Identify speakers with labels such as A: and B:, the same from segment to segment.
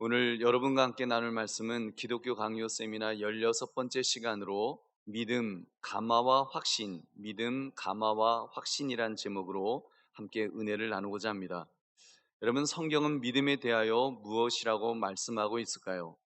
A: 오늘 여러분과 함께 나눌 말씀은 기독교 강요 세미나 16번째 시간으로 믿음, 감화와 확신, 믿음, 감화와 확신이란 제목으로 함께 은혜를 나누고자 합니다. 여러분, 성경은 믿음에 대하여 무엇이라고 말씀하고 있을까요?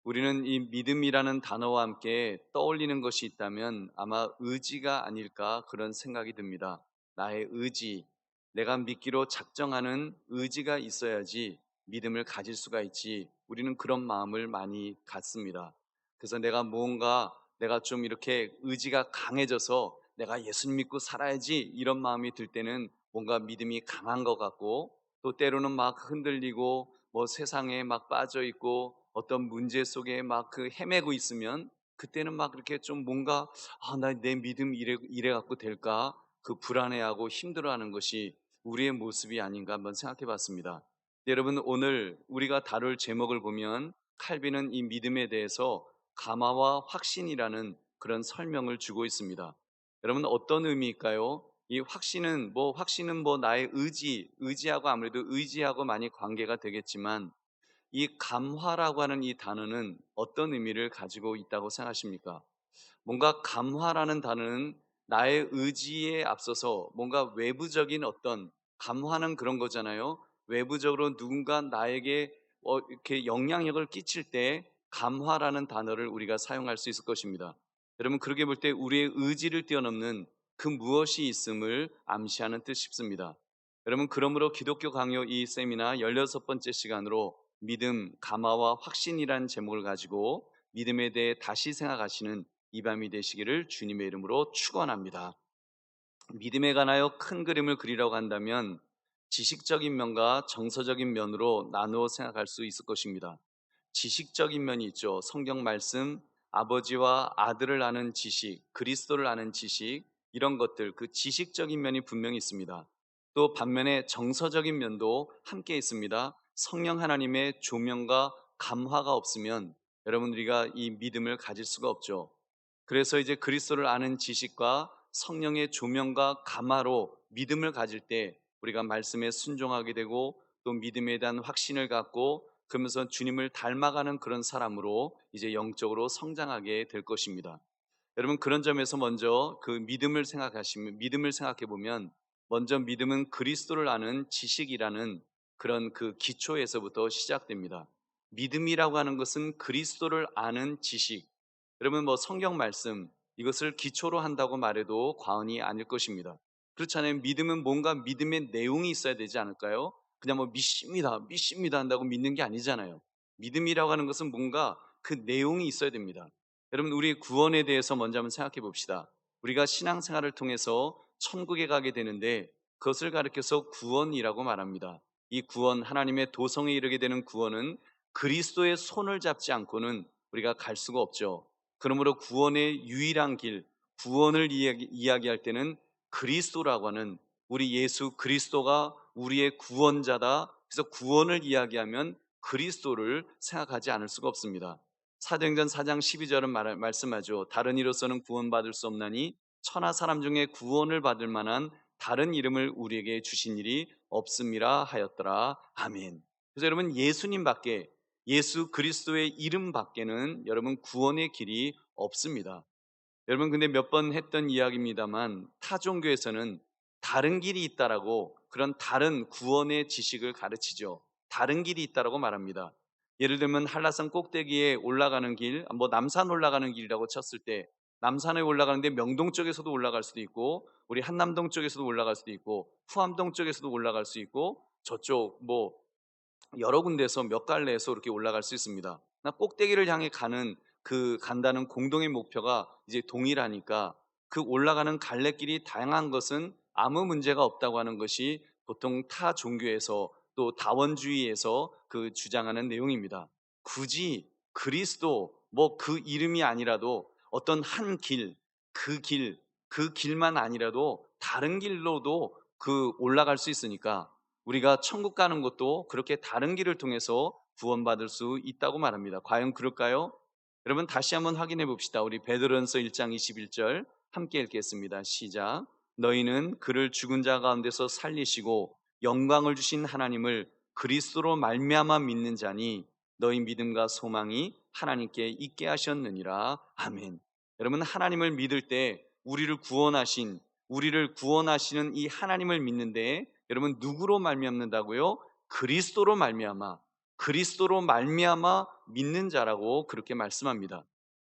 A: 우리는 이 믿음이라는 단어와 함께 떠올리는 것이 있다면 아마 의지가 아닐까 그런 생각이 듭니다. 나의 의지, 내가 믿기로 작정하는 의지가 있어야지 믿음을 가질 수가 있지. 우리는 그런 마음을 많이 갖습니다. 그래서 내가 좀 이렇게 의지가 강해져서 내가 예수님 믿고 살아야지 이런 마음이 들 때는 뭔가 믿음이 강한 것 같고, 또 때로는 막 흔들리고 세상에 막 빠져 있고 어떤 문제 속에 막 헤매고 있으면 그때는 막 이렇게 좀 뭔가 나 내 믿음 이래 갖고 될까 그 불안해하고 힘들어하는 것이 우리의 모습이 아닌가 한번 생각해 봤습니다. 여러분, 오늘 우리가 다룰 제목을 보면 칼빈은 이 믿음에 대해서 감화와 확신이라는 그런 설명을 주고 있습니다. 여러분, 어떤 의미일까요? 이 확신은 나의 의지하고 아무래도 의지하고 많이 관계가 되겠지만, 이 감화라고 하는 이 단어는 어떤 의미를 가지고 있다고 생각하십니까? 뭔가 감화라는 단어는 나의 의지에 앞서서 뭔가 외부적인 어떤, 감화는 그런 거잖아요. 외부적으로 누군가 나에게 이렇게 영향력을 끼칠 때 감화라는 단어를 우리가 사용할 수 있을 것입니다. 여러분, 그렇게 볼 때 우리의 의지를 뛰어넘는 그 무엇이 있음을 암시하는 뜻 싶습니다. 여러분, 그러므로 기독교 강요 이 세미나 16번째 시간으로 믿음, 감화와 확신이라는 제목을 가지고 믿음에 대해 다시 생각하시는 이 밤이 되시기를 주님의 이름으로 축원합니다. 믿음에 관하여 큰 그림을 그리라고 한다면 지식적인 면과 정서적인 면으로 나누어 생각할 수 있을 것입니다. 지식적인 면이 있죠. 성경 말씀, 아버지와 아들을 아는 지식, 그리스도를 아는 지식, 이런 것들, 그 지식적인 면이 분명히 있습니다. 또 반면에 정서적인 면도 함께 있습니다. 성령 하나님의 조명과 감화가 없으면 여러분, 우리가 이 믿음을 가질 수가 없죠. 그래서 이제 그리스도를 아는 지식과 성령의 조명과 감화로 믿음을 가질 때 우리가 말씀에 순종하게 되고, 또 믿음에 대한 확신을 갖고 그러면서 주님을 닮아가는 그런 사람으로 이제 영적으로 성장하게 될 것입니다. 여러분, 그런 점에서 먼저 그 믿음을 생각해 보면, 먼저 믿음은 그리스도를 아는 지식이라는 그런 그 기초에서부터 시작됩니다. 믿음이라고 하는 것은 그리스도를 아는 지식. 여러분, 성경 말씀, 이것을 기초로 한다고 말해도 과언이 아닐 것입니다. 그렇잖아요. 믿음은 뭔가 믿음의 내용이 있어야 되지 않을까요? 그냥 믿습니다 한다고 믿는 게 아니잖아요. 믿음이라고 하는 것은 뭔가 그 내용이 있어야 됩니다. 여러분, 우리 구원에 대해서 먼저 한번 생각해 봅시다. 우리가 신앙생활을 통해서 천국에 가게 되는데 그것을 가리켜서 구원이라고 말합니다. 이 구원, 하나님의 도성에 이르게 되는 구원은 그리스도의 손을 잡지 않고는 우리가 갈 수가 없죠. 그러므로 구원의 유일한 길, 구원을 이야기할 때는 그리스도라고 하는, 우리 예수 그리스도가 우리의 구원자다. 그래서 구원을 이야기하면 그리스도를 생각하지 않을 수가 없습니다. 사도행전 4장 12절은 말씀하죠. 다른 이로서는 구원받을 수 없나니 천하 사람 중에 구원을 받을 만한 다른 이름을 우리에게 주신 일이 없음이라 하였더라. 아멘. 그래서 여러분, 예수 그리스도의 이름 밖에는 여러분 구원의 길이 없습니다. 여러분, 근데 몇 번 했던 이야기입니다만 타 종교에서는 다른 길이 있다라고, 그런 다른 구원의 지식을 가르치죠. 다른 길이 있다라고 말합니다. 예를 들면 한라산 꼭대기에 올라가는 길, 남산 올라가는 길이라고 쳤을 때, 남산에 올라가는데 명동 쪽에서도 올라갈 수도 있고, 우리 한남동 쪽에서도 올라갈 수도 있고, 후암동 쪽에서도 올라갈 수 있고, 저쪽 여러 군데에서 몇 갈래에서 이렇게 올라갈 수 있습니다. 꼭대기를 향해 간다는 공동의 목표가 이제 동일하니까 그 올라가는 갈래길이 다양한 것은 아무 문제가 없다고 하는 것이 보통 타 종교에서, 또 다원주의에서 그 주장하는 내용입니다. 굳이 그리스도 그 이름이 아니라도 어떤 한 길, 그 길만 아니라도 다른 길로도 올라갈 수 있으니까 우리가 천국 가는 것도 그렇게 다른 길을 통해서 구원받을 수 있다고 말합니다. 과연 그럴까요? 여러분, 다시 한번 확인해 봅시다. 우리 베드로전서 1장 21절 함께 읽겠습니다. 시작. 너희는 그를 죽은 자 가운데서 살리시고 영광을 주신 하나님을 그리스도로 말미암아 믿는 자니 너희 믿음과 소망이 하나님께 있게 하셨느니라. 아멘. 여러분, 하나님을 믿을 때 우리를 구원하시는 이 하나님을 믿는데, 여러분, 누구로 말미암는다고요? 그리스도로 말미암아 믿는 자라고 그렇게 말씀합니다.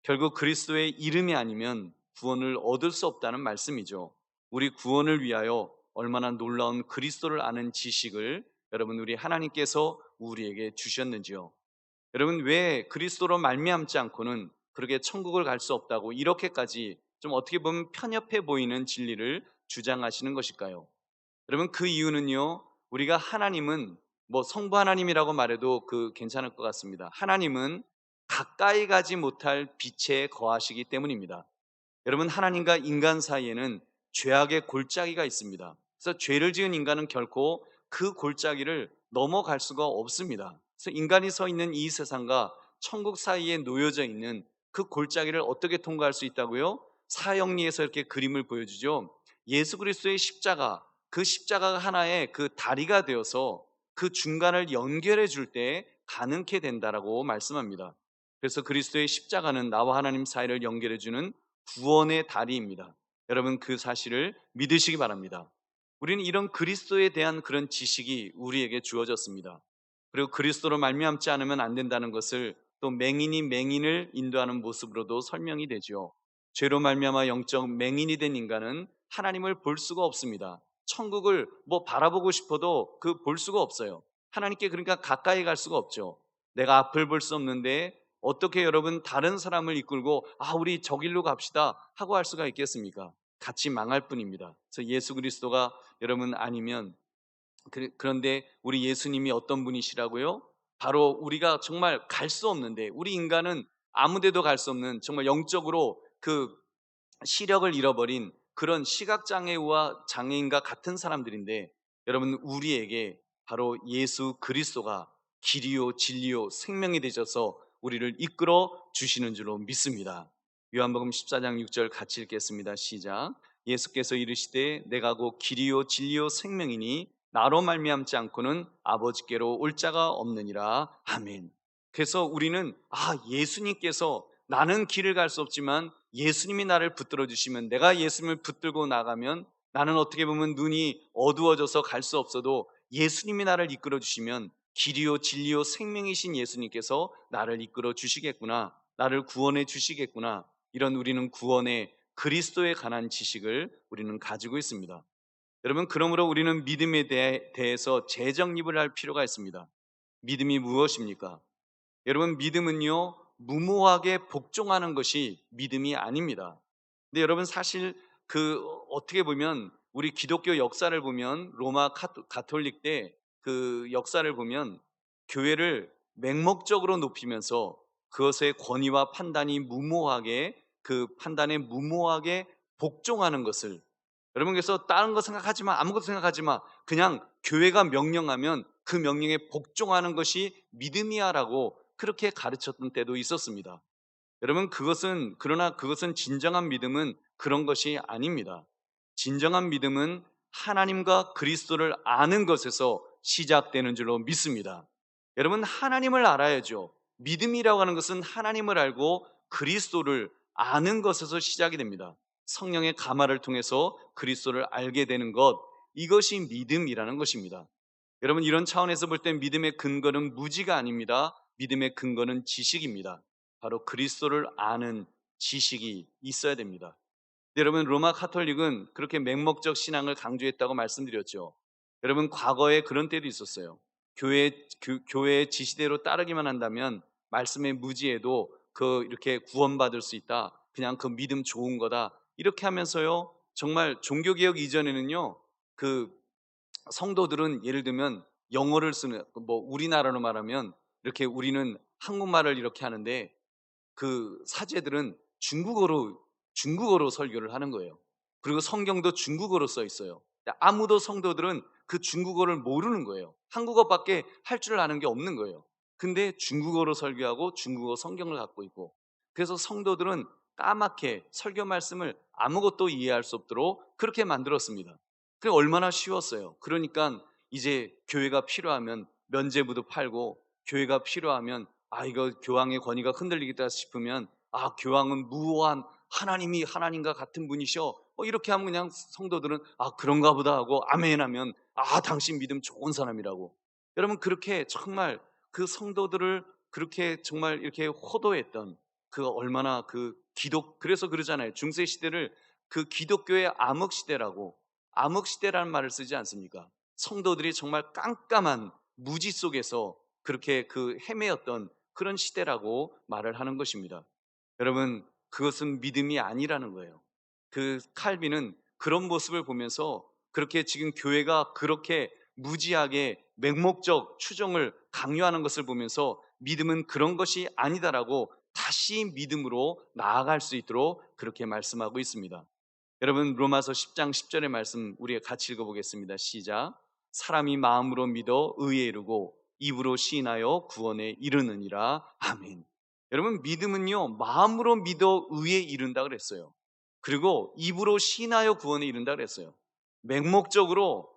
A: 결국 그리스도의 이름이 아니면 구원을 얻을 수 없다는 말씀이죠. 우리 구원을 위하여 얼마나 놀라운 그리스도를 아는 지식을 여러분, 우리 하나님께서 우리에게 주셨는지요. 여러분, 왜 그리스도로 말미암지 않고는 그렇게 천국을 갈 수 없다고 이렇게까지 좀 어떻게 보면 편협해 보이는 진리를 주장하시는 것일까요? 여러분, 그 이유는요, 우리가 하나님은 뭐 성부 하나님이라고 말해도 괜찮을 것 같습니다. 하나님은 가까이 가지 못할 빛에 거하시기 때문입니다. 여러분, 하나님과 인간 사이에는 죄악의 골짜기가 있습니다. 그래서 죄를 지은 인간은 결코 그 골짜기를 넘어갈 수가 없습니다. 그래서 인간이 서 있는 이 세상과 천국 사이에 놓여져 있는 그 골짜기를 어떻게 통과할 수 있다고요? 사형리에서 이렇게 그림을 보여주죠. 예수 그리스도의 십자가, 그 십자가가 하나의 그 다리가 되어서 그 중간을 연결해 줄 때 가능케 된다라고 말씀합니다. 그래서 그리스도의 십자가는 나와 하나님 사이를 연결해 주는 구원의 다리입니다. 여러분, 그 사실을 믿으시기 바랍니다. 우리는 이런 그리스도에 대한 그런 지식이 우리에게 주어졌습니다. 그리고 그리스도로 말미암지 않으면 안 된다는 것을 또 맹인이 맹인을 인도하는 모습으로도 설명이 되죠. 죄로 말미암아 영적 맹인이 된 인간은 하나님을 볼 수가 없습니다. 천국을 뭐 바라보고 싶어도 볼 수가 없어요. 하나님께 그러니까 가까이 갈 수가 없죠. 내가 앞을 볼 수 없는데 어떻게 여러분 다른 사람을 이끌고 우리 저 길로 갑시다 하고 할 수가 있겠습니까? 같이 망할 뿐입니다. 그래서 예수 그리스도가 여러분 아니면, 그런데 우리 예수님이 어떤 분이시라고요? 바로 우리가 정말 갈 수 없는데, 우리 인간은 아무 데도 갈 수 없는, 정말 영적으로 시력을 잃어버린 그런 시각장애와 장애인과 같은 사람들인데, 여러분, 우리에게 바로 예수 그리스도가 길이요 진리요 생명이 되셔서 우리를 이끌어 주시는 줄로 믿습니다. 요한복음 14장 6절 같이 읽겠습니다. 시작. 예수께서 이르시되 내가 곧 길이요 진리요 생명이니 나로 말미암지 않고는 아버지께로 올 자가 없느니라. 아멘. 그래서 우리는 예수님께서, 나는 길을 갈 수 없지만 예수님이 나를 붙들어 주시면, 내가 예수님을 붙들고 나가면 나는 어떻게 보면 눈이 어두워져서 갈 수 없어도 예수님이 나를 이끌어 주시면 길이요 진리요 생명이신 예수님께서 나를 이끌어 주시겠구나, 나를 구원해 주시겠구나, 이런 우리는 구원의 그리스도에 관한 지식을 우리는 가지고 있습니다. 여러분, 그러므로 우리는 믿음에 대해서 재정립을 할 필요가 있습니다. 믿음이 무엇입니까? 여러분, 믿음은요, 무모하게 복종하는 것이 믿음이 아닙니다. 근데 여러분, 사실 어떻게 보면 우리 기독교 역사를 보면, 로마 가톨릭 때 역사를 보면 교회를 맹목적으로 높이면서 그것의 권위와 판단이 무모하게, 판단에 무모하게 복종하는 것을, 여러분, 그래서 다른 거 생각하지 마, 아무것도 생각하지 마, 그냥 교회가 명령하면 그 명령에 복종하는 것이 믿음이야라고 그렇게 가르쳤던 때도 있었습니다. 여러분, 그러나 그것은 진정한 믿음은 그런 것이 아닙니다. 진정한 믿음은 하나님과 그리스도를 아는 것에서 시작되는 줄로 믿습니다. 여러분, 하나님을 알아야죠. 믿음이라고 하는 것은 하나님을 알고 그리스도를 아는 것에서 시작이 됩니다. 성령의 감화를 통해서 그리스도를 알게 되는 것, 이것이 믿음이라는 것입니다. 여러분, 이런 차원에서 볼 때 믿음의 근거는 무지가 아닙니다. 믿음의 근거는 지식입니다. 바로 그리스도를 아는 지식이 있어야 됩니다. 여러분, 로마 카톨릭은 그렇게 맹목적 신앙을 강조했다고 말씀드렸죠. 여러분, 과거에 그런 때도 있었어요. 교회의 지시대로 따르기만 한다면 말씀에 무지해도 이렇게 구원받을 수 있다, 그냥 믿음 좋은 거다, 이렇게 하면서요, 정말 종교개혁 이전에는요, 성도들은 예를 들면 영어를 쓰는, 우리나라로 말하면 이렇게 우리는 한국말을 이렇게 하는데 사제들은 중국어로 설교를 하는 거예요. 그리고 성경도 중국어로 써 있어요. 아무도 성도들은 그 중국어를 모르는 거예요. 한국어밖에 할 줄 아는 게 없는 거예요. 근데 중국어로 설교하고 중국어 성경을 갖고 있고, 그래서 성도들은 까맣게 설교 말씀을 아무것도 이해할 수 없도록 그렇게 만들었습니다. 그게 얼마나 쉬웠어요. 그러니까 이제 교회가 필요하면 면죄부도 팔고, 교회가 필요하면 이거 교황의 권위가 흔들리겠다 싶으면 교황은 무오한 하나님이 하나님과 같은 분이셔. 이렇게 하면 그냥 성도들은 그런가 보다 하고 아멘 하면 당신 믿음 좋은 사람이라고. 여러분 그렇게 정말 그 성도들을 그렇게 정말 이렇게 호도했던 그 얼마나 그 그래서 그러잖아요. 중세 시대를 그 기독교의 암흑 시대라고, 암흑 시대라는 말을 쓰지 않습니까? 성도들이 정말 깜깜한 무지 속에서 그렇게 그 헤매었던 그런 시대라고 말을 하는 것입니다. 여러분 그것은 믿음이 아니라는 거예요. 그 칼빈은 그런 모습을 보면서 그렇게 지금 교회가 그렇게 무지하게 맹목적 추종을 강요하는 것을 보면서 믿음은 그런 것이 아니다라고 다시 믿음으로 나아갈 수 있도록 그렇게 말씀하고 있습니다. 여러분 로마서 10장 10절의 말씀 우리 같이 읽어보겠습니다. 시작. 사람이 마음으로 믿어 의에 이르고 입으로 시인하여 구원에 이르느니라. 아멘. 여러분 믿음은요 마음으로 믿어 의에 이른다 그랬어요. 그리고 입으로 시인하여 구원에 이른다 그랬어요. 맹목적으로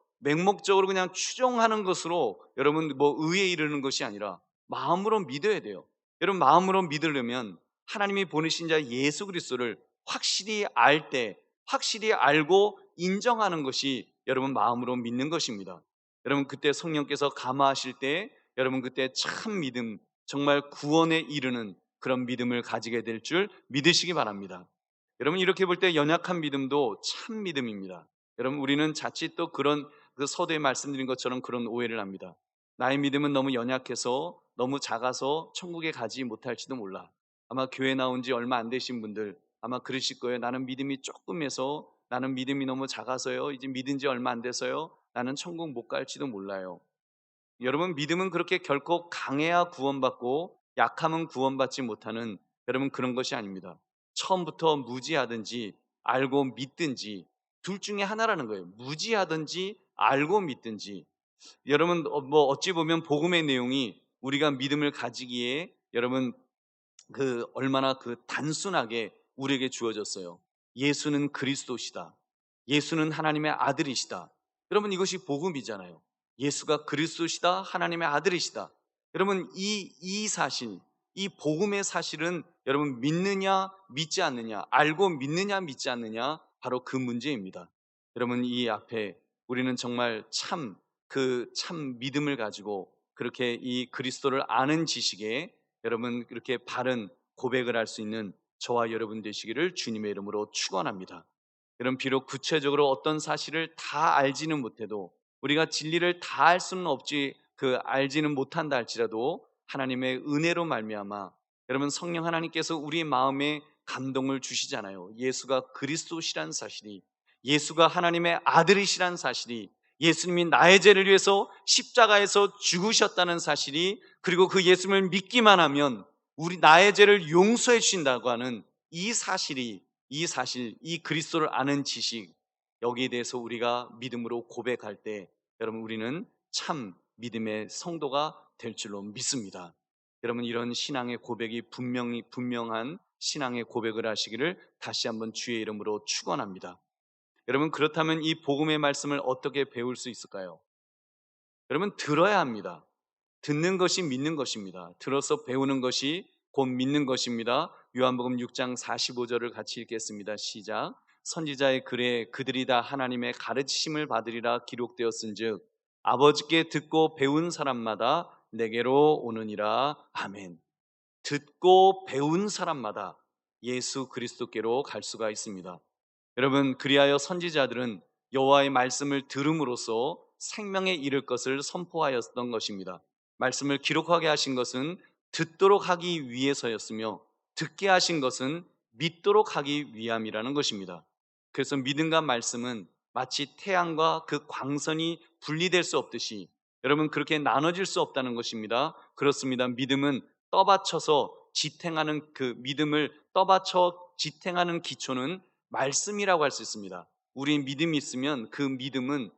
A: 그냥 추종하는 것으로 여러분 뭐 의에 이르는 것이 아니라 마음으로 믿어야 돼요. 여러분 마음으로 믿으려면 하나님이 보내신 자 예수 그리스도를 확실히 알 때, 확실히 알고 인정하는 것이 여러분 마음으로 믿는 것입니다. 여러분 그때 성령께서 감화하실 때 여러분 그때 참 믿음, 정말 구원에 이르는 그런 믿음을 가지게 될 줄 믿으시기 바랍니다. 여러분 이렇게 볼 때 연약한 믿음도 참 믿음입니다. 여러분 우리는 자칫 또 그런 그 서두에 말씀드린 것처럼 그런 오해를 합니다. 나의 믿음은 너무 연약해서 너무 작아서 천국에 가지 못할지도 몰라. 아마 교회 나온 지 얼마 안 되신 분들 아마 그러실 거예요. 나는 믿음이 조금해서, 나는 믿음이 너무 작아서요, 이제 믿은 지 얼마 안 돼서요, 나는 천국 못 갈지도 몰라요. 여러분 믿음은 그렇게 결코 강해야 구원받고 약하면 구원받지 못하는 여러분 그런 것이 아닙니다. 처음부터 무지하든지 알고 믿든지 둘 중에 하나라는 거예요. 무지하든지 알고 믿든지. 여러분 뭐 어찌 보면 복음의 내용이 우리가 믿음을 가지기에 여러분 그 얼마나 그 단순하게 우리에게 주어졌어요. 예수는 그리스도시다. 예수는 하나님의 아들이시다. 여러분 이것이 복음이잖아요. 예수가 그리스도시다. 하나님의 아들이시다. 여러분 이 사실, 이 복음의 사실은 여러분 믿느냐 믿지 않느냐, 알고 믿느냐 믿지 않느냐 바로 그 문제입니다. 여러분 이 앞에 우리는 정말 참 믿음을 가지고 그렇게 이 그리스도를 아는 지식에 여러분 그렇게 바른 고백을 할 수 있는 저와 여러분 되시기를 주님의 이름으로 축원합니다. 여러분 비록 구체적으로 어떤 사실을 다 알지는 못해도 우리가 진리를 다 알 수는 없지 그 알지는 못한다 할지라도 하나님의 은혜로 말미암아 여러분 성령 하나님께서 우리 마음에 감동을 주시잖아요. 예수가 그리스도시란 사실이, 예수가 하나님의 아들이시란 사실이, 예수님이 나의 죄를 위해서 십자가에서 죽으셨다는 사실이, 그리고 그 예수님을 믿기만 하면 우리 나의 죄를 용서해 주신다고 하는 이 사실이, 이 그리스도를 아는 지식, 여기에 대해서 우리가 믿음으로 고백할 때 여러분 우리는 참 믿음의 성도가 될 줄로 믿습니다. 여러분 이런 신앙의 고백이 분명한 신앙의 고백을 하시기를 다시 한번 주의 이름으로 축원합니다. 여러분 그렇다면 이 복음의 말씀을 어떻게 배울 수 있을까요? 여러분 들어야 합니다. 듣는 것이 믿는 것입니다. 들어서 배우는 것이 곧 믿는 것입니다. 요한복음 6장 45절을 같이 읽겠습니다. 시작. 선지자의 글에 그들이 다 하나님의 가르치심을 받으리라 기록되었은즉 아버지께 듣고 배운 사람마다 내게로 오느니라. 아멘. 듣고 배운 사람마다 예수 그리스도께로 갈 수가 있습니다. 여러분 그리하여 선지자들은 여호와의 말씀을 들음으로써 생명에 이를 것을 선포하였던 것입니다. 말씀을 기록하게 하신 것은 듣도록 하기 위해서였으며 듣게 하신 것은 믿도록 하기 위함이라는 것입니다. 그래서 믿음과 말씀은 마치 태양과 그 광선이 분리될 수 없듯이 여러분 그렇게 나눠질 수 없다는 것입니다. 그렇습니다. 믿음은 떠받쳐서 지탱하는 그 믿음을 떠받쳐 지탱하는 기초는 말씀이라고 할 수 있습니다. 우리 믿음이 있으면 그 믿음은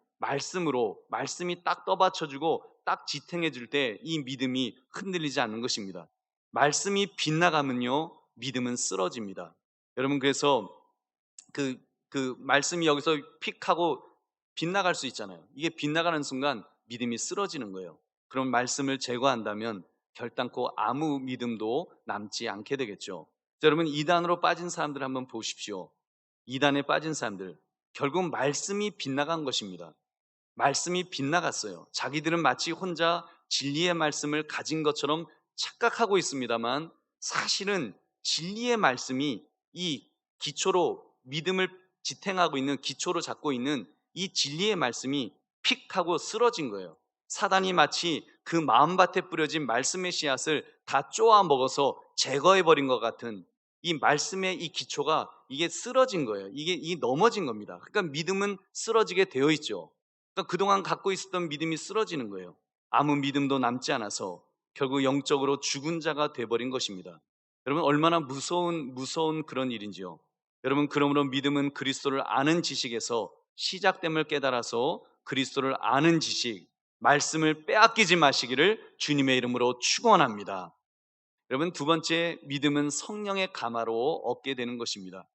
A: 말씀이 딱 떠받쳐주고 딱 지탱해 줄 때 이 믿음이 흔들리지 않는 것입니다. 말씀이 빗나가면요 믿음은 쓰러집니다. 여러분 그래서 그 말씀이 여기서 픽하고 빗나갈 수 있잖아요. 이게 빗나가는 순간 믿음이 쓰러지는 거예요. 그럼 말씀을 제거한다면 결단코 아무 믿음도 남지 않게 되겠죠. 자, 여러분, 이단으로 빠진 사람들 한번 보십시오. 이단에 빠진 사람들, 결국 말씀이 빗나간 것입니다. 말씀이 빗나갔어요. 자기들은 마치 혼자 진리의 말씀을 가진 것처럼 착각하고 있습니다만, 사실은 진리의 말씀이 이 기초로, 믿음을 지탱하고 있는 기초로 잡고 있는 이 진리의 말씀이 픽 하고 쓰러진 거예요. 사단이 마치 그 마음밭에 뿌려진 말씀의 씨앗을 다 쪼아 먹어서 제거해 버린 것 같은, 이 말씀의 이 기초가 이게 쓰러진 거예요. 이게 넘어진 겁니다. 그러니까 믿음은 쓰러지게 되어 있죠. 그러니까 그동안 갖고 있었던 믿음이 쓰러지는 거예요. 아무 믿음도 남지 않아서 결국 영적으로 죽은 자가 돼버린 것입니다. 여러분, 얼마나 무서운 그런 일인지요. 여러분, 그러므로 믿음은 그리스도를 아는 지식에서 시작됨을 깨달아서 그리스도를 아는 지식, 말씀을 빼앗기지 마시기를 주님의 이름으로 축원합니다. 여러분, 두 번째, 믿음은 성령의 감화로 얻게 되는 것입니다.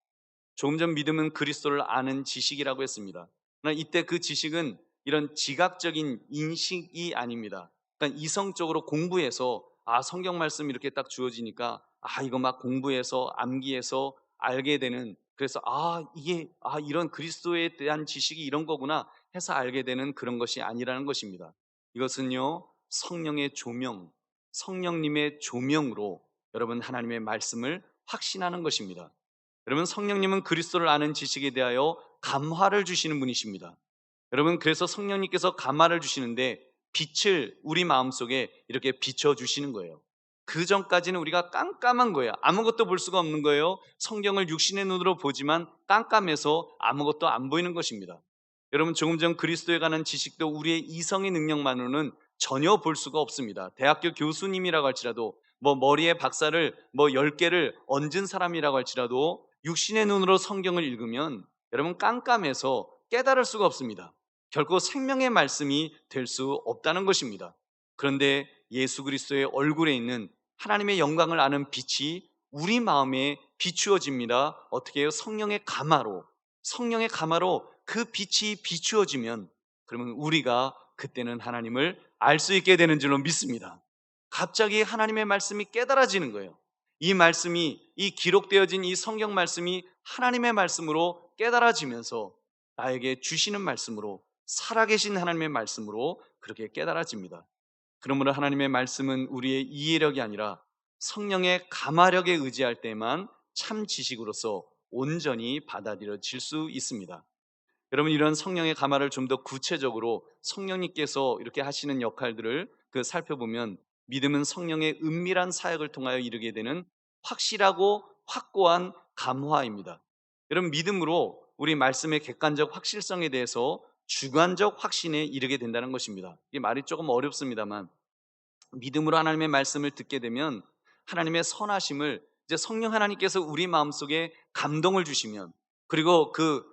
A: 조금 전 믿음은 그리스도를 아는 지식이라고 했습니다. 그러나 이때 그 지식은 이런 지각적인 인식이 아닙니다. 그러니까 이성적으로 공부해서, 성경 말씀이 이렇게 딱 주어지니까 이거 막 공부해서 암기해서 알게 되는, 그래서 이게 이런 그리스도에 대한 지식이 이런 거구나 해서 알게 되는 그런 것이 아니라는 것입니다. 이것은요, 성령의 조명, 성령님의 조명으로 여러분 하나님의 말씀을 확신하는 것입니다. 여러분, 성령님은 그리스도를 아는 지식에 대하여 감화를 주시는 분이십니다. 여러분, 그래서 성령님께서 감화를 주시는데 빛을 우리 마음속에 이렇게 비춰주시는 거예요. 그 전까지는 우리가 깜깜한 거예요. 아무것도 볼 수가 없는 거예요. 성경을 육신의 눈으로 보지만 깜깜해서 아무것도 안 보이는 것입니다. 여러분, 조금 전 그리스도에 관한 지식도 우리의 이성의 능력만으로는 전혀 볼 수가 없습니다. 대학교 교수님이라고 할지라도, 머리에 박사를 10개를 얹은 사람이라고 할지라도 육신의 눈으로 성경을 읽으면 여러분 깜깜해서 깨달을 수가 없습니다. 결코 생명의 말씀이 될 수 없다는 것입니다. 그런데 예수 그리스도의 얼굴에 있는 하나님의 영광을 아는 빛이 우리 마음에 비추어집니다. 어떻게 해요? 성령의 감화로 그 빛이 비추어지면, 그러면 우리가 그때는 하나님을 알 수 있게 되는 줄로 믿습니다. 갑자기 하나님의 말씀이 깨달아지는 거예요. 이 말씀이, 이 기록되어진 이 성경 말씀이 하나님의 말씀으로 깨달아지면서 나에게 주시는 말씀으로, 살아계신 하나님의 말씀으로 그렇게 깨달아집니다. 그러므로 하나님의 말씀은 우리의 이해력이 아니라 성령의 감화력에 의지할 때만 참 지식으로서 온전히 받아들여질 수 있습니다. 여러분, 이런 성령의 감화를 좀 더 구체적으로 성령님께서 이렇게 하시는 역할들을 살펴보면, 믿음은 성령의 은밀한 사역을 통하여 이루게 되는 확실하고 확고한 감화입니다. 여러분, 믿음으로 우리 말씀의 객관적 확실성에 대해서 주관적 확신에 이르게 된다는 것입니다. 이 말이 조금 어렵습니다만, 믿음으로 하나님의 말씀을 듣게 되면 하나님의 선하심을, 이제 성령 하나님께서 우리 마음속에 감동을 주시면, 그리고 그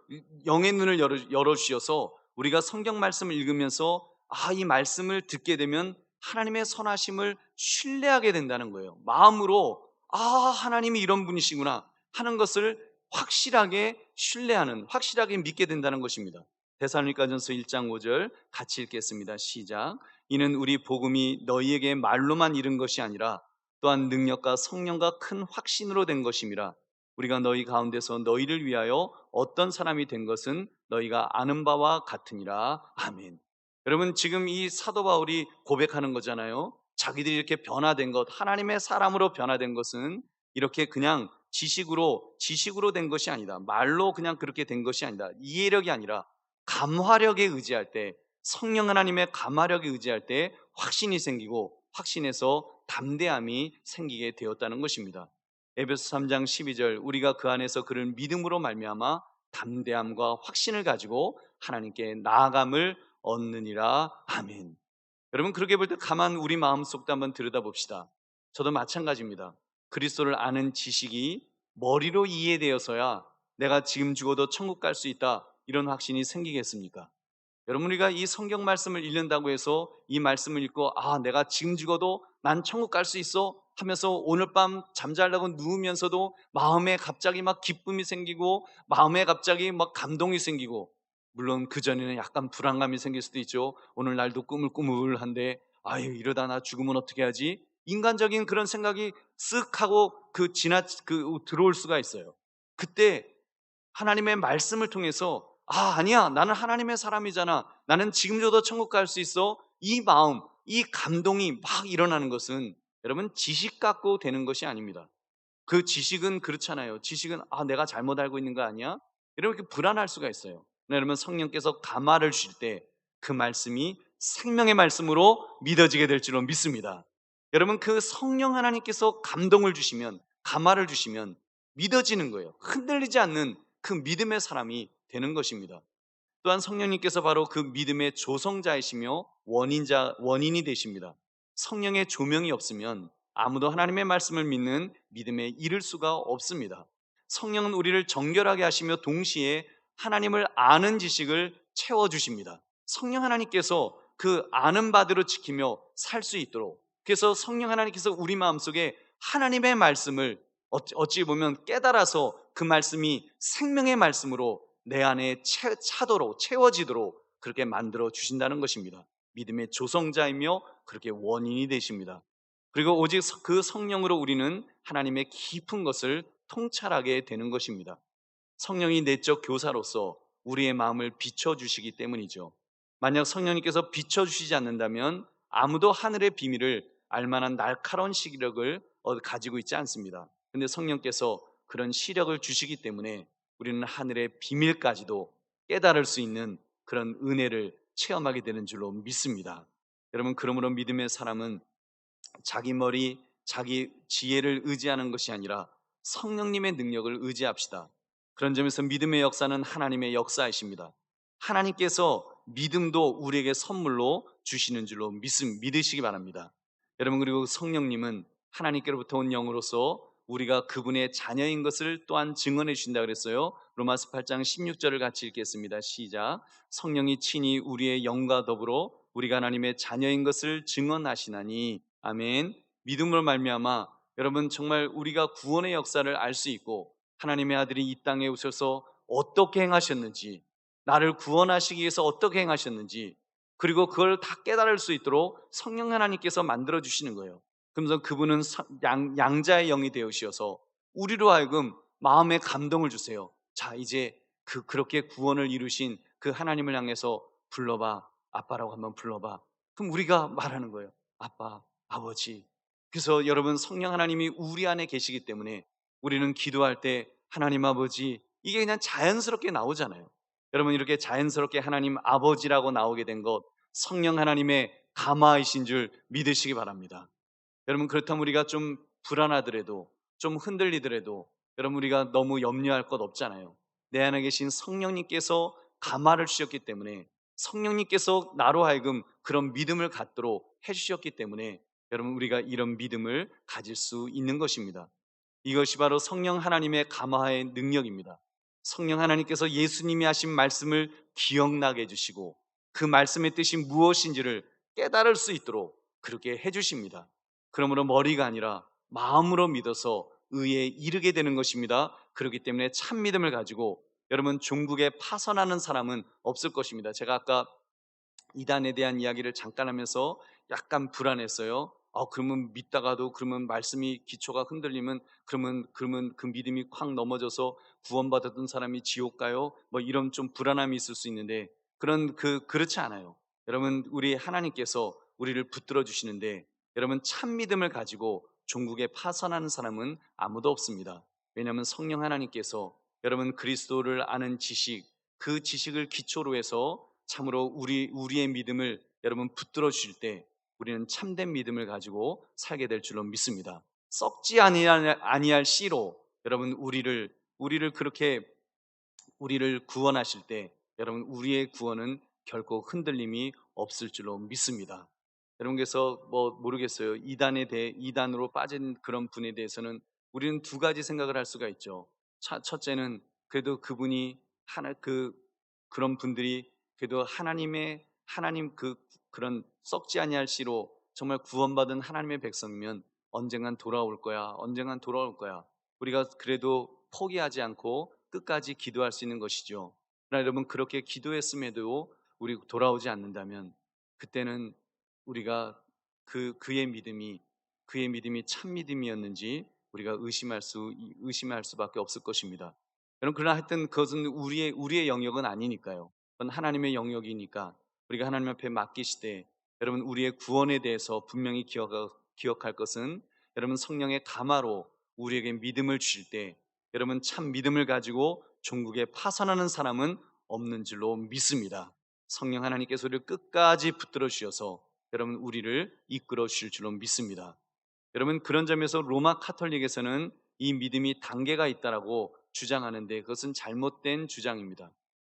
A: 영의 눈을 열어주셔서 우리가 성경 말씀을 읽으면서 이 말씀을 듣게 되면 하나님의 선하심을 신뢰하게 된다는 거예요. 마음으로 하나님이 이런 분이시구나 하는 것을 확실하게 신뢰하는, 확실하게 믿게 된다는 것입니다. 데살로니가전서 1장 5절 같이 읽겠습니다. 시작. 이는 우리 복음이 너희에게 말로만 이른 것이 아니라 또한 능력과 성령과 큰 확신으로 된 것임이라. 우리가 너희 가운데서 너희를 위하여 어떤 사람이 된 것은 너희가 아는 바와 같으니라. 아멘. 여러분, 지금 이 사도 바울이 고백하는 거잖아요. 자기들이 이렇게 변화된 것, 하나님의 사람으로 변화된 것은 이렇게 그냥 지식으로 된 것이 아니다. 말로 그냥 그렇게 된 것이 아니다. 이해력이 아니라 감화력에 의지할 때, 성령 하나님의 감화력에 의지할 때 확신이 생기고, 확신에서 담대함이 생기게 되었다는 것입니다. 에베소 3장 12절, 우리가 그 안에서 그를 믿음으로 말미암아 담대함과 확신을 가지고 하나님께 나아감을 얻느니라. 아멘. 여러분, 그렇게 볼 때 가만 우리 마음속도 한번 들여다봅시다. 저도 마찬가지입니다. 그리스도를 아는 지식이 머리로 이해되어서야 내가 지금 죽어도 천국 갈 수 있다, 이런 확신이 생기겠습니까? 여러분, 우리가 이 성경 말씀을 읽는다고 해서 이 말씀을 읽고 내가 지금 죽어도 난 천국 갈 수 있어 하면서 오늘 밤 잠자려고 누우면서도 마음에 갑자기 막 기쁨이 생기고, 마음에 갑자기 막 감동이 생기고, 물론 그전에는 약간 불안감이 생길 수도 있죠. 오늘 날도 꾸물꾸물한데 이러다 나 죽으면 어떻게 하지? 인간적인 그런 생각이 쓱 하고 들어올 수가 있어요. 그때 하나님의 말씀을 통해서 아니야. 나는 하나님의 사람이잖아. 나는 지금 줘도 천국 갈 수 있어. 이 마음, 이 감동이 막 일어나는 것은 여러분 지식 갖고 되는 것이 아닙니다. 그 지식은 그렇잖아요. 지식은 내가 잘못 알고 있는 거 아니야? 이렇게 불안할 수가 있어요. 여러분 성령께서 감화를 주실 때 그 말씀이 생명의 말씀으로 믿어지게 될 줄로 믿습니다. 여러분 그 성령 하나님께서 감동을 주시면 감화를 주시면 믿어지는 거예요. 흔들리지 않는 그 믿음의 사람이 되는 것입니다. 또한 성령님께서 바로 그 믿음의 조성자이시며 원인이 되십니다. 성령의 조명이 없으면 아무도 하나님의 말씀을 믿는 믿음에 이를 수가 없습니다. 성령은 우리를 정결하게 하시며 동시에 하나님을 아는 지식을 채워주십니다. 성령 하나님께서 그 아는 바대로 지키며 살 수 있도록, 그래서 성령 하나님께서 우리 마음속에 하나님의 말씀을 어찌 보면 깨달아서 그 말씀이 생명의 말씀으로 내 안에 차도록 채워지도록 그렇게 만들어 주신다는 것입니다. 믿음의 조성자이며 그렇게 원인이 되십니다. 그리고 오직 그 성령으로 우리는 하나님의 깊은 것을 통찰하게 되는 것입니다. 성령이 내적 교사로서 우리의 마음을 비춰주시기 때문이죠. 만약 성령님께서 비춰주시지 않는다면 아무도 하늘의 비밀을 알만한 날카로운 시력을 가지고 있지 않습니다. 근데 성령께서 그런 시력을 주시기 때문에 우리는 하늘의 비밀까지도 깨달을 수 있는 그런 은혜를 체험하게 되는 줄로 믿습니다. 여러분, 그러므로 믿음의 사람은 자기 머리, 자기 지혜를 의지하는 것이 아니라 성령님의 능력을 의지합시다. 그런 점에서 믿음의 역사는 하나님의 역사이십니다. 하나님께서 믿음도 우리에게 선물로 주시는 줄로 믿으시기 바랍니다. 여러분, 그리고 성령님은 하나님께로부터 온 영으로서 우리가 그분의 자녀인 것을 또한 증언해 주신다 그랬어요. 로마서 8장 16절을 같이 읽겠습니다. 시작. 성령이 친히 우리의 영과 더불어 우리가 하나님의 자녀인 것을 증언하시나니. 아멘. 믿음으로 말미암아 여러분 정말 우리가 구원의 역사를 알 수 있고 하나님의 아들이 이 땅에 오셔서 어떻게 행하셨는지, 나를 구원하시기 위해서 어떻게 행하셨는지, 그리고 그걸 다 깨달을 수 있도록 성령 하나님께서 만들어 주시는 거예요. 그러면서 그분은 양자의 영이 되으셔서 우리로 하여금 마음에 감동을 주세요. 자, 이제 그렇게 구원을 이루신 그 하나님을 향해서 불러봐. 아빠라고 한번 불러봐. 그럼 우리가 말하는 거예요. 아빠, 아버지. 그래서 여러분 성령 하나님이 우리 안에 계시기 때문에 우리는 기도할 때 하나님 아버지, 이게 그냥 자연스럽게 나오잖아요. 여러분 이렇게 자연스럽게 하나님 아버지라고 나오게 된 것, 성령 하나님의 감화이신 줄 믿으시기 바랍니다. 여러분 그렇다면 우리가 좀 불안하더라도, 좀 흔들리더라도 여러분 우리가 너무 염려할 것 없잖아요. 내 안에 계신 성령님께서 감화를 주셨기 때문에, 성령님께서 나로 하여금 그런 믿음을 갖도록 해주셨기 때문에 여러분 우리가 이런 믿음을 가질 수 있는 것입니다. 이것이 바로 성령 하나님의 감화의 능력입니다. 성령 하나님께서 예수님이 하신 말씀을 기억나게 해주시고 그 말씀의 뜻이 무엇인지를 깨달을 수 있도록 그렇게 해주십니다. 그러므로 머리가 아니라 마음으로 믿어서 의에 이르게 되는 것입니다. 그렇기 때문에 참 믿음을 가지고 여러분 종국에 파선하는 사람은 없을 것입니다. 제가 아까 이단에 대한 이야기를 잠깐 하면서 약간 불안했어요. 그러면 믿다가도 그러면 말씀이 기초가 흔들리면 그러면 그 믿음이 확 넘어져서 구원받았던 사람이 지옥 가요? 뭐 이런 좀 불안함이 있을 수 있는데 그렇지 않아요. 여러분 우리 하나님께서 우리를 붙들어 주시는데 여러분 참 믿음을 가지고 종국에 파선하는 사람은 아무도 없습니다. 왜냐하면 성령 하나님께서 여러분 그리스도를 아는 지식, 그 지식을 기초로 해서 참으로 우리의 믿음을 여러분 붙들어 주실 때 우리는 참된 믿음을 가지고 살게 될 줄로 믿습니다. 썩지 아니할 씨로 여러분 우리를 그렇게 우리를 구원하실 때 여러분 우리의 구원은 결코 흔들림이 없을 줄로 믿습니다. 여러분께서 뭐 모르겠어요. 이단으로 빠진 그런 분에 대해서는 우리는 두 가지 생각을 할 수가 있죠. 첫째는 그래도 그분이 그런 분들이 그래도 하나님 그런 썩지 아니할 씨로 정말 구원받은 하나님의 백성이면 언젠간 돌아올 거야. 언젠간 돌아올 거야. 우리가 그래도 포기하지 않고 끝까지 기도할 수 있는 것이죠. 그러나 여러분 그렇게 기도했음에도 우리 돌아오지 않는다면 그때는 우리가 그의 믿음이 그의 믿음이 참 믿음이었는지 우리가 의심할 수밖에 없을 것입니다. 여러분, 그러나 하여튼 그것은 우리의 영역은 아니니까요. 그건 하나님의 영역이니까 우리가 하나님 앞에 맡기시되, 여러분, 우리의 구원에 대해서 분명히 기억할 것은, 여러분, 성령의 감화로 우리에게 믿음을 주실 때, 여러분, 참 믿음을 가지고 종국에 파산하는 사람은 없는 줄로 믿습니다. 성령 하나님께서 우리를 끝까지 붙들어 주셔서 여러분, 우리를 이끌어 주실 줄로 믿습니다. 여러분, 그런 점에서 로마 카톨릭에서는 이 믿음이 단계가 있다라고 주장하는데, 그것은 잘못된 주장입니다.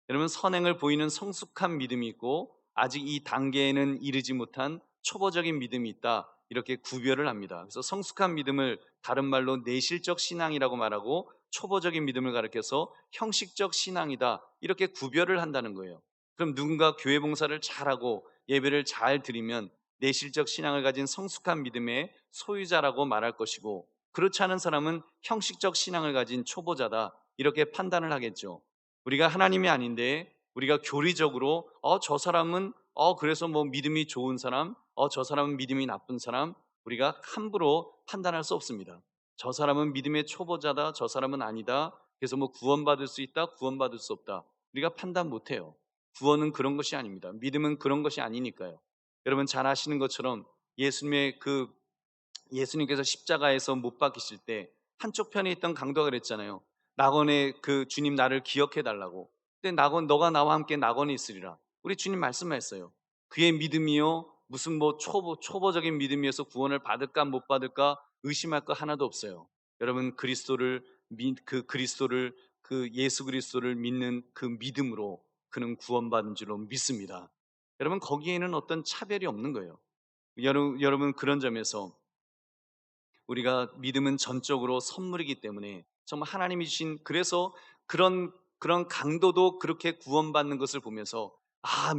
A: 여러분, 선행을 보이는 성숙한 믿음이 있고 아직 이 단계에는 이르지 못한 초보적인 믿음이 있다, 이렇게 구별을 합니다. 그래서 성숙한 믿음을 다른 말로 내실적 신앙이라고 말하고, 초보적인 믿음을 가리켜서 형식적 신앙이다, 이렇게 구별을 한다는 거예요. 그럼 누군가 교회 봉사를 잘하고 예배를 잘 드리면 내실적 신앙을 가진 성숙한 믿음의 소유자라고 말할 것이고, 그렇지 않은 사람은 형식적 신앙을 가진 초보자다, 이렇게 판단을 하겠죠. 우리가 하나님이 아닌데 우리가 교리적으로 저 사람은 그래서 뭐 믿음이 좋은 사람, 저 사람은 믿음이 나쁜 사람, 우리가 함부로 판단할 수 없습니다. 저 사람은 믿음의 초보자다, 저 사람은 아니다, 그래서 뭐 구원받을 수 있다, 구원받을 수 없다, 우리가 판단 못해요. 구원은 그런 것이 아닙니다. 믿음은 그런 것이 아니니까요. 여러분, 잘 아시는 것처럼 예수님께서 십자가에서 못 박히실 때 한쪽 편에 있던 강도가 그랬잖아요. 낙원에 그 주님 나를 기억해 달라고. 근데 낙원, 너가 나와 함께 낙원에 있으리라, 우리 주님 말씀하셨어요. 그의 믿음이요 무슨 뭐 초보적인 믿음이어서 구원을 받을까 못 받을까 의심할 거 하나도 없어요. 여러분, 그 예수 그리스도를 믿는 그 믿음으로 그는 구원받은 줄로 믿습니다. 여러분, 거기에는 어떤 차별이 없는 거예요. 여러분, 그런 점에서 우리가 믿음은 전적으로 선물이기 때문에 정말 하나님이 주신, 그래서 그런 강도도 그렇게 구원받는 것을 보면서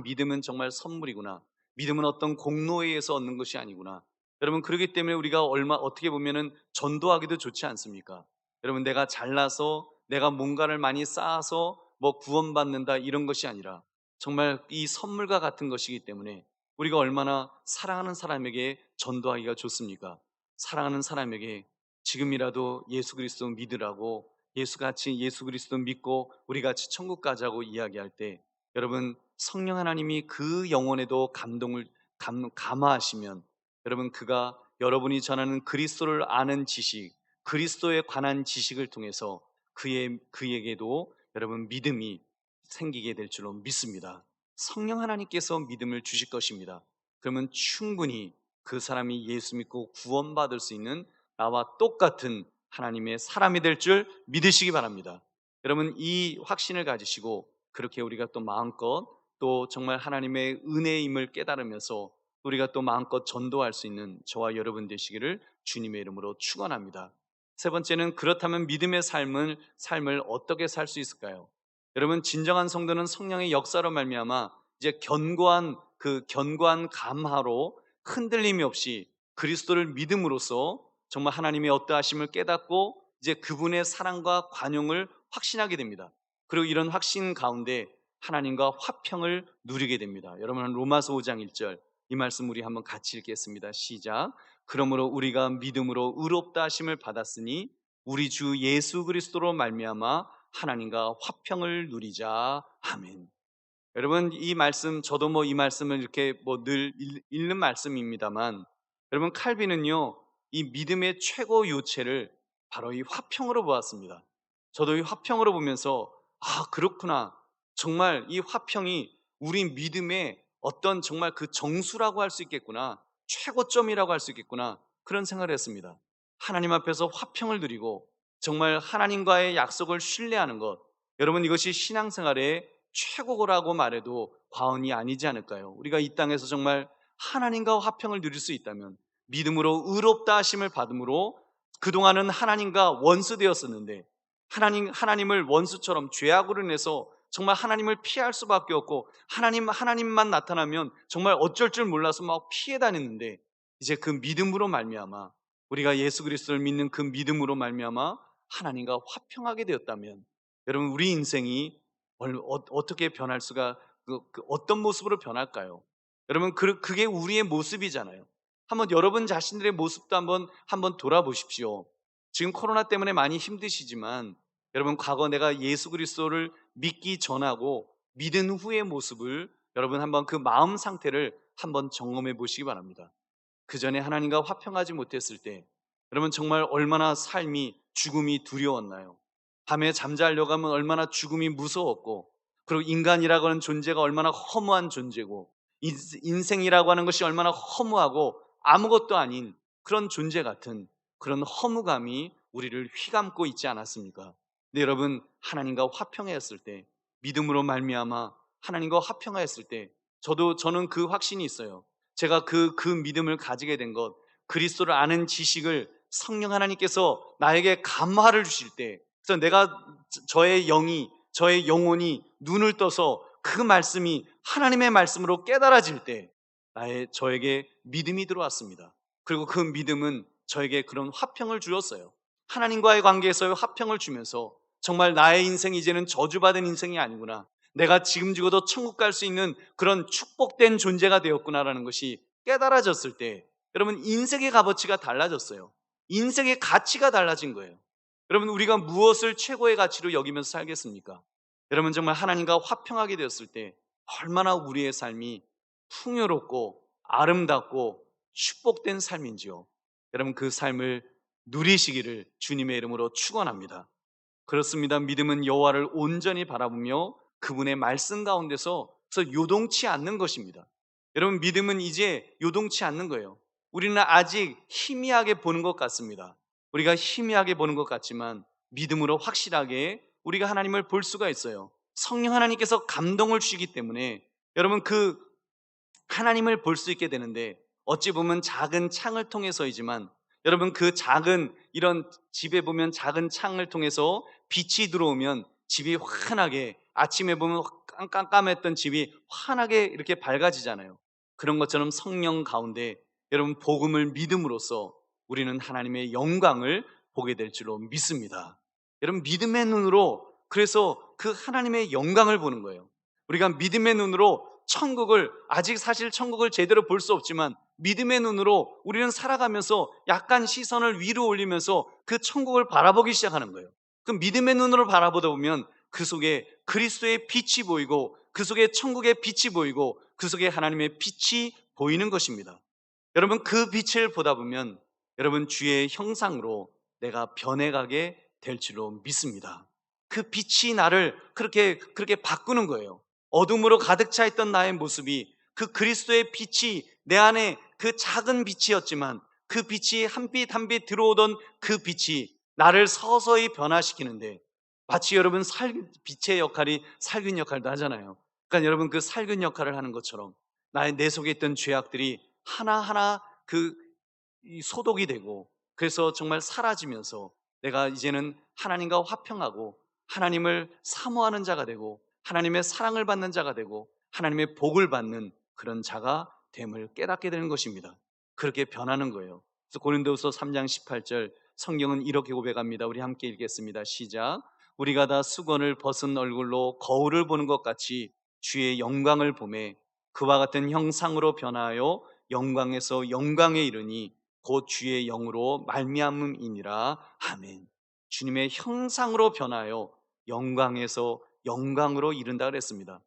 A: 믿음은 정말 선물이구나, 믿음은 어떤 공로에 의해서 얻는 것이 아니구나. 여러분, 그렇기 때문에 우리가 어떻게 보면은 전도하기도 좋지 않습니까? 여러분, 내가 잘나서 내가 뭔가를 많이 쌓아서 뭐 구원받는다, 이런 것이 아니라 정말 이 선물과 같은 것이기 때문에 우리가 얼마나 사랑하는 사람에게 전도하기가 좋습니까? 사랑하는 사람에게 지금이라도 예수 그리스도 믿으라고, 예수 그리스도 믿고 우리 같이 천국 가자고 이야기할 때, 여러분, 성령 하나님이 그 영혼에도 감화하시면, 여러분, 그가 여러분이 전하는 그리스도를 아는 지식, 그리스도에 관한 지식을 통해서 그에게도 여러분 믿음이 생기게 될 줄로 믿습니다. 성령 하나님께서 믿음을 주실 것입니다. 그러면 충분히 그 사람이 예수 믿고 구원받을 수 있는 나와 똑같은 하나님의 사람이 될 줄 믿으시기 바랍니다. 여러분, 이 확신을 가지시고 그렇게 우리가 또 마음껏, 또 정말 하나님의 은혜임을 깨달으면서 우리가 또 마음껏 전도할 수 있는 저와 여러분 되시기를 주님의 이름으로 축원합니다. 세 번째는, 그렇다면 믿음의 삶을 어떻게 살 수 있을까요? 여러분, 진정한 성도는 성령의 역사로 말미암아 이제 견고한 감화로 흔들림이 없이 그리스도를 믿음으로써 정말 하나님의 어떠하심을 깨닫고 이제 그분의 사랑과 관용을 확신하게 됩니다. 그리고 이런 확신 가운데 하나님과 화평을 누리게 됩니다. 여러분, 로마서 5장 1절, 이 말씀 우리 한번 같이 읽겠습니다. 시작. 그러므로 우리가 믿음으로 의롭다 하심을 받았으니 우리 주 예수 그리스도로 말미암아 하나님과 화평을 누리자. 아멘. 여러분, 이 말씀, 저도 뭐 이 말씀을 이렇게 뭐 늘 읽는 말씀입니다만, 여러분, 칼빈은요 이 믿음의 최고 요체를 바로 이 화평으로 보았습니다. 저도 이 화평으로 보면서 그렇구나, 정말 이 화평이 우리 믿음의 어떤 정말 그 정수라고 할 수 있겠구나, 최고점이라고 할 수 있겠구나, 그런 생각을 했습니다. 하나님 앞에서 화평을 누리고 정말 하나님과의 약속을 신뢰하는 것, 여러분, 이것이 신앙생활의 최고라고 말해도 과언이 아니지 않을까요? 우리가 이 땅에서 정말 하나님과 화평을 누릴 수 있다면, 믿음으로 의롭다 하심을 받음으로 그동안은 하나님과 원수되었었는데 하나님을 원수처럼 죄악으로 인해서 정말 하나님을 피할 수밖에 없고, 하나님만 나타나면 정말 어쩔 줄 몰라서 막 피해 다녔는데, 이제 그 믿음으로 말미암아, 우리가 예수 그리스도를 믿는 그 믿음으로 말미암아 하나님과 화평하게 되었다면, 여러분, 우리 인생이 어떻게 변할 수가, 어떤 모습으로 변할까요? 여러분, 그게 우리의 모습이잖아요. 한번 여러분 자신들의 모습도 한번 돌아보십시오. 지금 코로나 때문에 많이 힘드시지만 여러분 과거 내가 예수 그리스도를 믿기 전하고 믿은 후의 모습을 여러분 한번 그 마음 상태를 한번 점검해 보시기 바랍니다. 그 전에 하나님과 화평하지 못했을 때 여러분 정말 얼마나 삶이 죽음이 두려웠나요? 밤에 잠자려고 하면 얼마나 죽음이 무서웠고, 그리고 인간이라고 하는 존재가 얼마나 허무한 존재고, 인생이라고 하는 것이 얼마나 허무하고 아무것도 아닌 그런 존재 같은 그런 허무감이 우리를 휘감고 있지 않았습니까? 근데 여러분 하나님과 화평하였을 때, 믿음으로 말미암아 하나님과 화평하였을 때 저는 그 확신이 있어요. 제가 그 믿음을 가지게 된 것, 그리스도를 아는 지식을 성령 하나님께서 나에게 감화를 주실 때, 그래서 내가 저의 영이, 저의 영혼이 눈을 떠서 그 말씀이 하나님의 말씀으로 깨달아질 때 저에게 믿음이 들어왔습니다. 그리고 그 믿음은 저에게 그런 화평을 주었어요. 하나님과의 관계에서의 화평을 주면서 정말 나의 인생이 이제는 저주받은 인생이 아니구나, 내가 지금 죽어도 천국 갈 수 있는 그런 축복된 존재가 되었구나라는 것이 깨달아졌을 때 여러분 인생의 값어치가 달라졌어요. 인생의 가치가 달라진 거예요. 여러분 우리가 무엇을 최고의 가치로 여기면서 살겠습니까? 여러분 정말 하나님과 화평하게 되었을 때 얼마나 우리의 삶이 풍요롭고 아름답고 축복된 삶인지요. 여러분 그 삶을 누리시기를 주님의 이름으로 축원합니다. 그렇습니다. 믿음은 여호와를 온전히 바라보며 그분의 말씀 가운데서 요동치 않는 것입니다. 여러분 믿음은 이제 요동치 않는 거예요. 우리는 아직 희미하게 보는 것 같습니다. 우리가 희미하게 보는 것 같지만 믿음으로 확실하게 우리가 하나님을 볼 수가 있어요. 성령 하나님께서 감동을 주시기 때문에 여러분 그 하나님을 볼 수 있게 되는데, 어찌 보면 작은 창을 통해서이지만 여러분 그 작은 이런 집에 보면 작은 창을 통해서 빛이 들어오면 집이 환하게, 아침에 보면 깜깜했던 집이 환하게 이렇게 밝아지잖아요. 그런 것처럼 성령 가운데 여러분 복음을 믿음으로써 우리는 하나님의 영광을 보게 될 줄로 믿습니다. 여러분 믿음의 눈으로 그래서 그 하나님의 영광을 보는 거예요. 우리가 믿음의 눈으로 아직 사실 천국을 제대로 볼 수 없지만 믿음의 눈으로 우리는 살아가면서 약간 시선을 위로 올리면서 그 천국을 바라보기 시작하는 거예요. 그 믿음의 눈으로 바라보다 보면 그 속에 그리스도의 빛이 보이고, 그 속에 천국의 빛이 보이고, 그 속에 하나님의 빛이 보이는 것입니다. 여러분 그 빛을 보다 보면 여러분 주의 형상으로 내가 변해가게 될 줄로 믿습니다. 그 빛이 나를 그렇게 바꾸는 거예요. 어둠으로 가득 차 있던 나의 모습이 그 그리스도의 빛이 내 안에 그 작은 빛이었지만 그 빛이 한 빛 한 빛 들어오던 그 빛이 나를 서서히 변화시키는데, 마치 여러분 빛의 역할이 살균 역할도 하잖아요. 그러니까 여러분 그 살균 역할을 하는 것처럼 내 속에 있던 죄악들이 하나하나 소독이 되고, 그래서 정말 사라지면서 내가 이제는 하나님과 화평하고 하나님을 사모하는 자가 되고 하나님의 사랑을 받는 자가 되고 하나님의 복을 받는 그런 자가 됨을 깨닫게 되는 것입니다. 그렇게 변하는 거예요. 그래서 고린도후서 3장 18절 성경은 이렇게 고백합니다. 우리 함께 읽겠습니다. 시작. 우리가 다 수건을 벗은 얼굴로 거울을 보는 것 같이 주의 영광을 보매 그와 같은 형상으로 변하여 영광에서 영광에 이르니 곧 주의 영으로 말미암음이니라. 아멘. 주님의 형상으로 변하여 영광에서 영광으로 이른다 그랬습니다.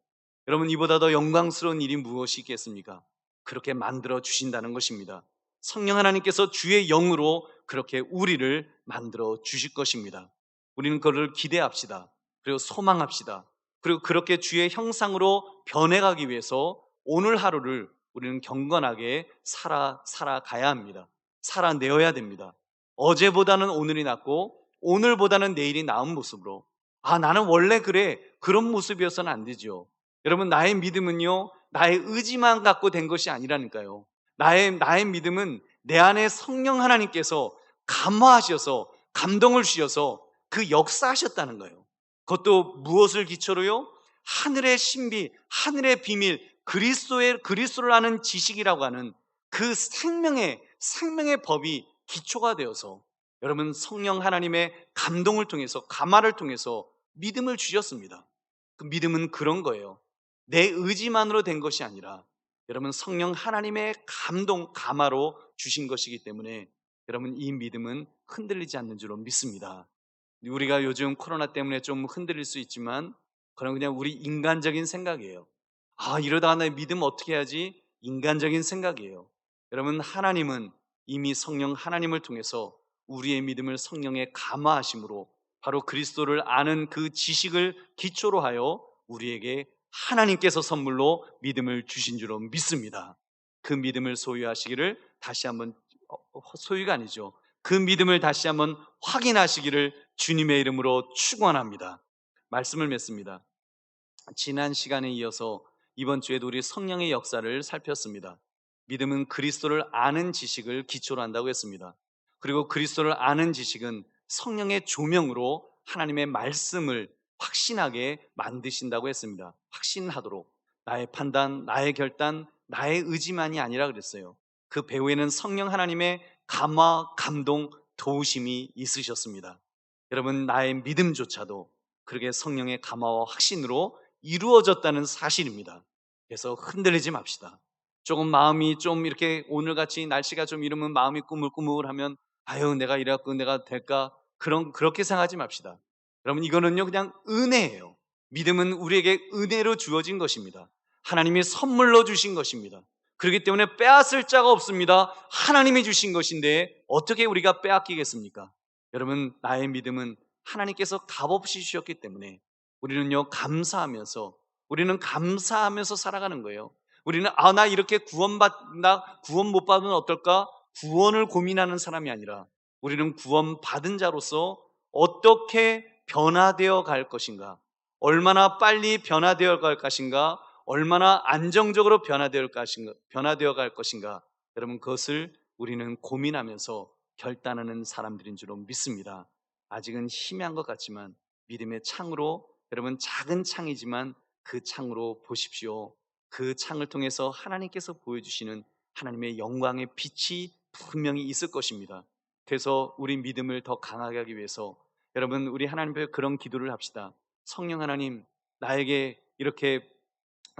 A: 여러분 이보다 더 영광스러운 일이 무엇이 있겠습니까? 그렇게 만들어 주신다는 것입니다. 성령 하나님께서 주의 영으로 그렇게 우리를 만들어 주실 것입니다. 우리는 그를 기대합시다. 그리고 소망합시다. 그리고 그렇게 주의 형상으로 변해가기 위해서 오늘 하루를 우리는 경건하게 살아가야 합니다. 살아내어야 됩니다. 어제보다는 오늘이 낫고 오늘보다는 내일이 나은 모습으로, 나는 원래 그래, 그런 모습이어서는 안 되죠. 여러분 나의 믿음은요 나의 의지만 갖고 된 것이 아니라니까요. 나의 믿음은 내 안에 성령 하나님께서 감화하셔서 감동을 주셔서 그 역사하셨다는 거예요. 그것도 무엇을 기초로요? 하늘의 신비, 하늘의 비밀, 그리스도를 아는 지식이라고 하는 그 생명의 법이 기초가 되어서 여러분 성령 하나님의 감동을 통해서, 감화를 통해서 믿음을 주셨습니다. 그 믿음은 그런 거예요. 내 의지만으로 된 것이 아니라 여러분 성령 하나님의 감동, 감화로 주신 것이기 때문에 여러분 이 믿음은 흔들리지 않는 줄로 믿습니다. 우리가 요즘 코로나 때문에 좀 흔들릴 수 있지만 그건 그냥 우리 인간적인 생각이에요. 아, 이러다가 내 믿음 어떻게 해야지? 인간적인 생각이에요. 여러분 하나님은 이미 성령 하나님을 통해서 우리의 믿음을 성령에 감화하심으로 바로 그리스도를 아는 그 지식을 기초로 하여 우리에게 하나님께서 선물로 믿음을 주신 줄로 믿습니다. 그 믿음을 소유하시기를 다시 한번, 소유가 아니죠, 그 믿음을 다시 한번 확인하시기를 주님의 이름으로 축원합니다. 말씀을 맺습니다. 지난 시간에 이어서 이번 주에도 우리 성령의 역사를 살폈습니다. 믿음은 그리스도를 아는 지식을 기초로 한다고 했습니다. 그리고 그리스도를 아는 지식은 성령의 조명으로 하나님의 말씀을 확신하게 만드신다고 했습니다. 확신하도록. 나의 판단, 나의 결단, 나의 의지만이 아니라 그랬어요. 그 배후에는 성령 하나님의 감화, 감동, 도우심이 있으셨습니다. 여러분 나의 믿음조차도 그렇게 성령의 감화와 확신으로 이루어졌다는 사실입니다. 그래서 흔들리지 맙시다. 조금 마음이 좀 이렇게 오늘같이 날씨가 좀 이러면 마음이 꾸물꾸물하면 아유 내가 이래갖고 내가 될까, 그렇게 생각하지 맙시다. 여러분 이거는요 그냥 은혜예요. 믿음은 우리에게 은혜로 주어진 것입니다. 하나님이 선물로 주신 것입니다. 그렇기 때문에 빼앗을 자가 없습니다. 하나님이 주신 것인데 어떻게 우리가 빼앗기겠습니까? 여러분 나의 믿음은 하나님께서 값없이 주셨기 때문에 우리는요 우리는 감사하면서 살아가는 거예요. 우리는 나 이렇게 구원 못 받으면 어떨까? 구원을 고민하는 사람이 아니라 우리는 구원 받은 자로서 어떻게 변화되어 갈 것인가, 얼마나 빨리 변화되어 갈 것인가, 얼마나 안정적으로 변화되어 갈 것인가, 여러분 그것을 우리는 고민하면서 결단하는 사람들인 줄로 믿습니다. 아직은 희미한 것 같지만 믿음의 창으로, 여러분 작은 창이지만 그 창으로 보십시오. 그 창을 통해서 하나님께서 보여주시는 하나님의 영광의 빛이 분명히 있을 것입니다. 그래서 우리 믿음을 더 강하게 하기 위해서 여러분 우리 하나님 앞에 그런 기도를 합시다. 성령 하나님, 나에게 이렇게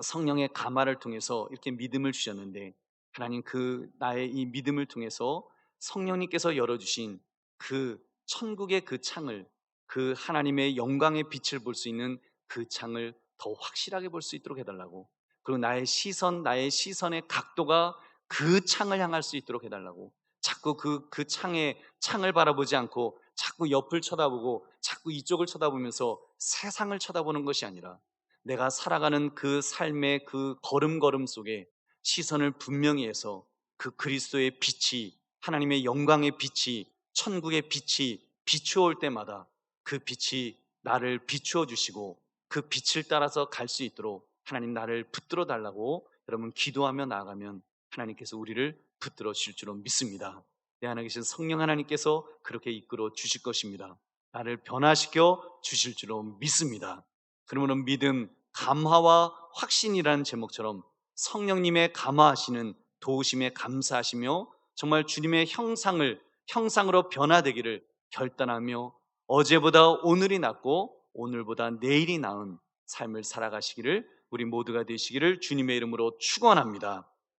A: 성령의 감화를 통해서 이렇게 믿음을 주셨는데 하나님 그 나의 이 믿음을 통해서 성령님께서 열어주신 그 천국의 그 창을, 그 하나님의 영광의 빛을 볼 수 있는 그 창을 더 확실하게 볼 수 있도록 해달라고, 그리고 나의 시선의 각도가 그 창을 향할 수 있도록 해달라고, 자꾸 그 창을 바라보지 않고 자꾸 옆을 쳐다보고 자꾸 이쪽을 쳐다보면서 세상을 쳐다보는 것이 아니라 내가 살아가는 그 삶의 그 걸음걸음 속에 시선을 분명히 해서 그 그리스도의 빛이, 하나님의 영광의 빛이, 천국의 빛이 비추어올 때마다 그 빛이 나를 비추어 주시고 그 빛을 따라서 갈 수 있도록 하나님 나를 붙들어 달라고 여러분 기도하며 나아가면 하나님께서 우리를 붙들어 주실 줄로 믿습니다. 내 안에 계신 성령 하나님께서 그렇게 이끌어 주실 것입니다. 나를 변화시켜 주실 줄로 믿습니다. 그러므로 믿음, 감화와 확신이라는 제목처럼 성령님의 감화하시는 도우심에 감사하시며 정말 주님의 형상으로 변화되기를 결단하며 어제보다 오늘이 낫고 오늘보다 내일이 나은 삶을 살아가시기를 우리 모두가 되시기를 주님의 이름으로 축원합니다.